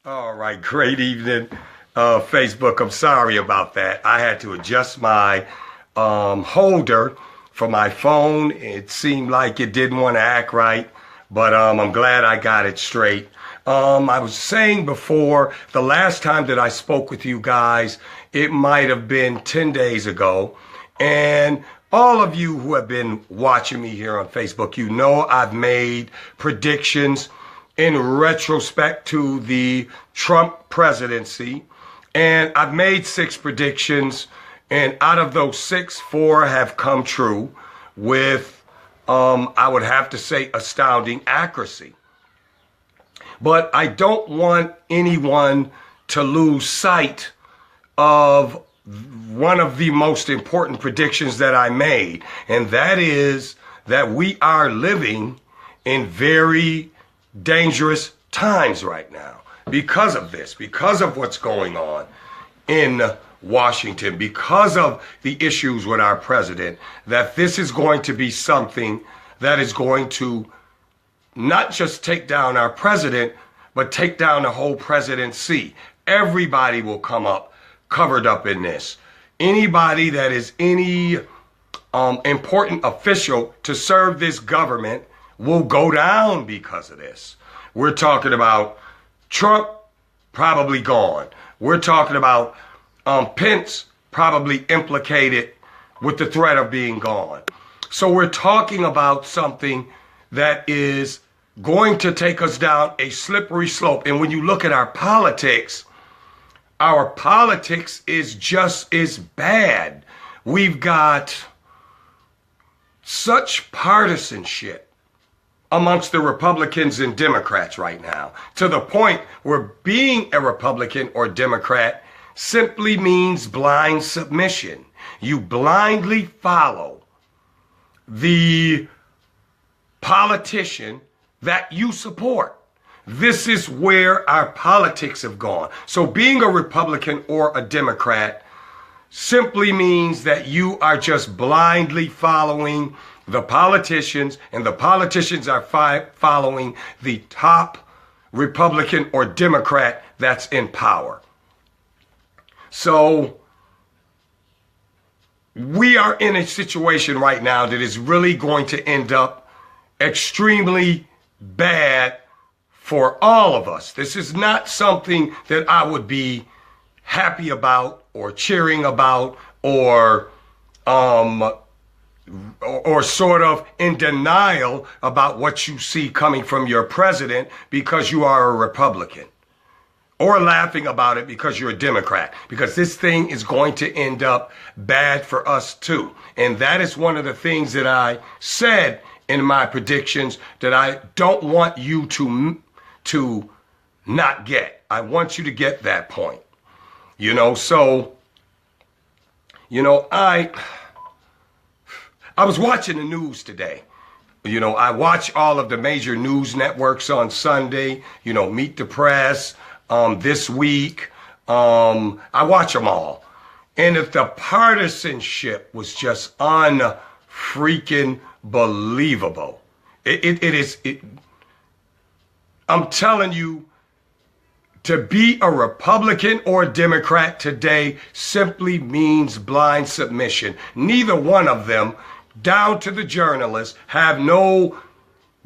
All right, great evening, Facebook. I'm sorry about that. I had to adjust my holder for my phone. It seemed like it didn't want to act right, but I'm glad I got it straight. I was saying before, the last time that I spoke with you guys, it might have been 10 days ago. And all of you who have been watching me here on Facebook, you know I've made predictions in retrospect to the Trump presidency. And I've made 6 predictions, and out of those 6, 4 have come true with, I would have to say, astounding accuracy. But I don't want anyone to lose sight of one of the most important predictions that I made, and that is that we are living in very dangerous times right now because of this, because of what's going on in Washington, because of the issues with our president, that this is going to be something that is going to not just take down our president, but take down the whole presidency. Everybody will come up covered up in this. Anybody that is any important official to serve this government will go down because of this. We're talking about Trump probably gone. We're talking about Pence probably implicated with the threat of being gone. So we're talking about something that is going to take us down a slippery slope. And when you look at our politics is just as bad. We've got such partisanship amongst the Republicans and Democrats right now, to the point where being a Republican or Democrat simply means blind submission. You blindly follow the politician that you support. This is where our politics have gone. So being a Republican or a Democrat simply means that you are just blindly following the politicians, and the politicians are following the top Republican or Democrat that's in power. So we are in a situation right now that is really going to end up extremely bad for all of us. This is not something that I would be happy about or cheering about or sort of in denial about what you see coming from your president because you are a Republican, or laughing about it because you're a Democrat, because this thing is going to end up bad for us too. And that is one of the things that I said in my predictions that I don't want you to not get. I want you to get that point. So, I was watching the news today. I watch all of the major news networks on Sunday, Meet the Press, This Week. I watch them all. And if the partisanship was just unfreaking believable. I'm telling you, to be a Republican or a Democrat today simply means blind submission. Neither one of them, down to the journalists, have no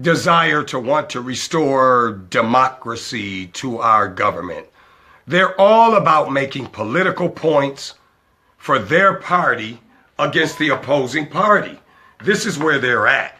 desire to want to restore democracy to our government. They're all about making political points for their party against the opposing party. This is where they're at.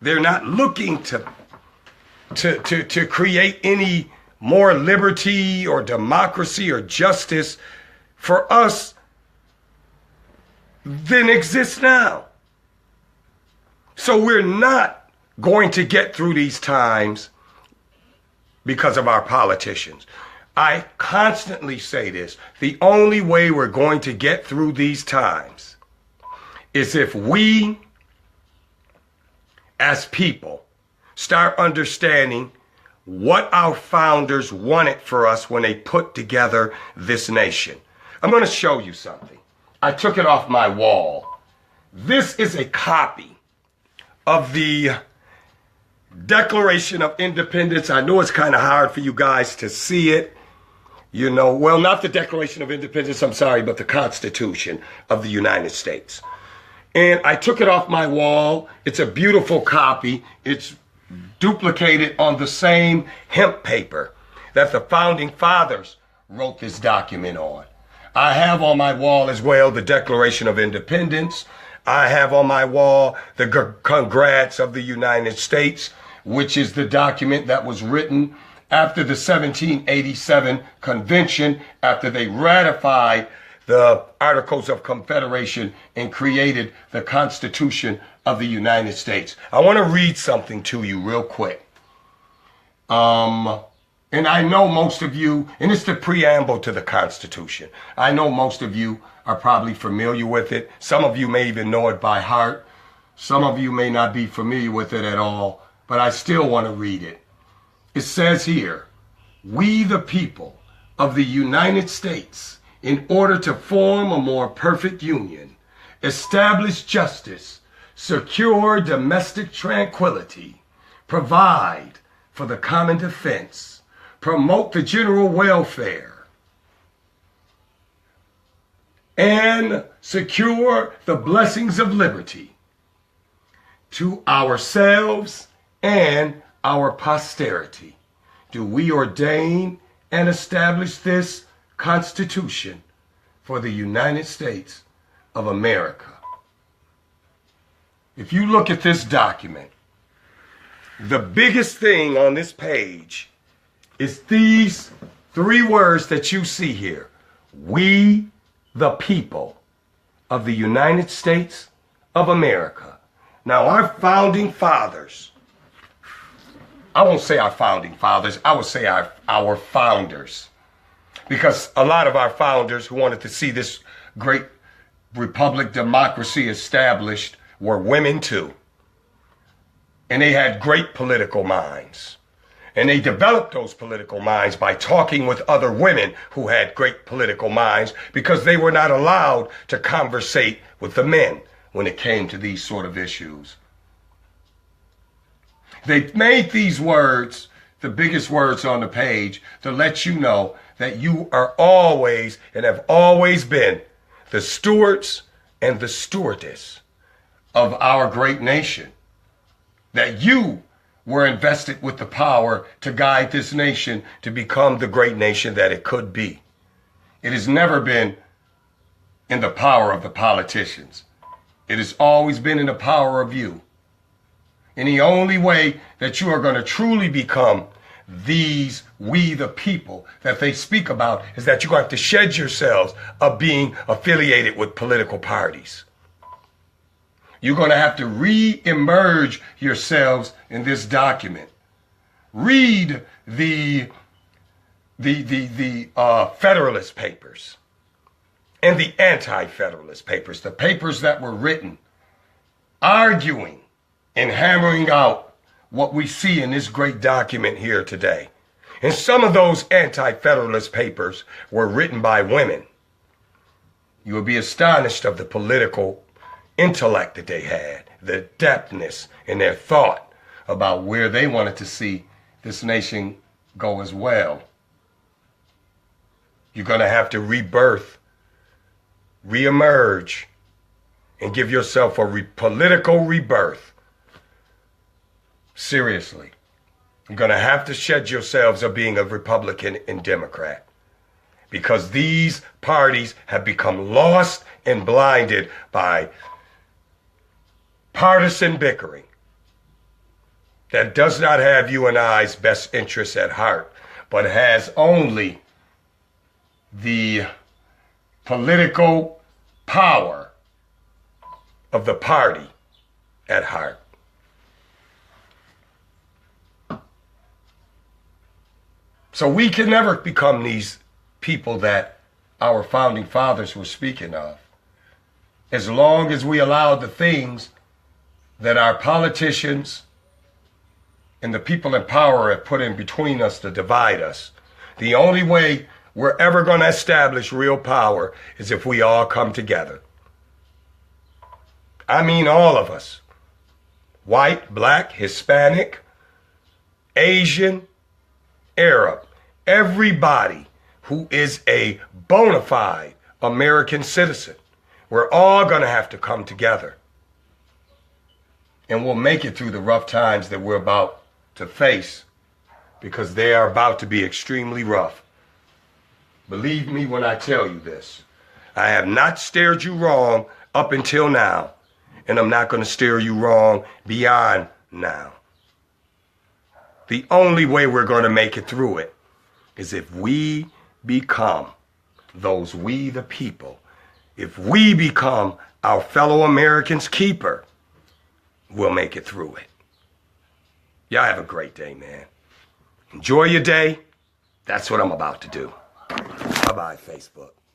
They're not looking to create any more liberty or democracy or justice for us than exists now. So we're not going to get through these times because of our politicians. I constantly say this. The only way we're going to get through these times is if we, as people, start understanding what our founders wanted for us when they put together this nation. I'm going to show you something. I took it off my wall. This is a copy of the Declaration of Independence. I know it's kind of hard for you guys to see it. You know, well, not the Declaration of Independence, I'm sorry, but the Constitution of the United States. And I took it off my wall. It's a beautiful copy. It's duplicated on the same hemp paper that the founding fathers wrote this document on. I have on my wall as well the Declaration of Independence. I have on my wall the Congrats of the United States, which is the document that was written after the 1787 convention, after they ratified the Articles of Confederation and created the Constitution of the United States. I want to read something to you real quick. And I know most of you, and it's the preamble to the Constitution. I know most of you are probably familiar with it. Some of you may even know it by heart. Some of you may not be familiar with it at all, but I still want to read it. It says here, "We the people of the United States, in order to form a more perfect union, establish justice, secure domestic tranquility, provide for the common defense, promote the general welfare, and secure the blessings of liberty to ourselves and our posterity, do we ordain and establish this Constitution for the United States of America." If you look at this document, the biggest thing on this page is these three words that you see here. We, the people of the United States of America. Now, our founding fathers, I won't say our founding fathers, I would say our founders. Because a lot of our founders who wanted to see this great republic democracy established were women too. And they had great political minds. And they developed those political minds by talking with other women who had great political minds, because they were not allowed to conversate with the men when it came to these sort of issues. They made these words, the biggest words on the page, to let you know that you are always and have always been the stewards and the stewardess of our great nation. That you were invested with the power to guide this nation to become the great nation that it could be. It has never been in the power of the politicians. It has always been in the power of you. And the only way that you are going to truly become these we the people that they speak about is that you're going to have to shed yourselves of being affiliated with political parties. You're going to have to re-emerge yourselves in this document. Read the Federalist Papers and the Anti-Federalist Papers, the papers that were written arguing and hammering out what we see in this great document here today. And some of those Anti-Federalist papers were written by women. You will be astonished of the political intellect that they had, the depthness in their thought about where they wanted to see this nation go as well. You're going to have to rebirth, reemerge, and give yourself a political rebirth. Seriously. You're going to have to shed yourselves of being a Republican and Democrat, because these parties have become lost and blinded by partisan bickering that does not have you and I's best interests at heart, but has only the political power of the party at heart. So we can never become these people that our founding fathers were speaking of, as long as we allow the things that our politicians and the people in power have put in between us to divide us. The only way we're ever going to establish real power is if we all come together. I mean all of us. White, black, Hispanic, Asian, Arab, everybody who is a bona fide American citizen. We're all going to have to come together. And we'll make it through the rough times that we're about to face, because they are about to be extremely rough. Believe me when I tell you this. I have not steered you wrong up until now, and I'm not going to steer you wrong beyond now. The only way we're going to make it through it is if we become those we the people. If we become our fellow Americans' keeper, we'll make it through it. Y'all have a great day, man. Enjoy your day. That's what I'm about to do. Bye-bye, Facebook.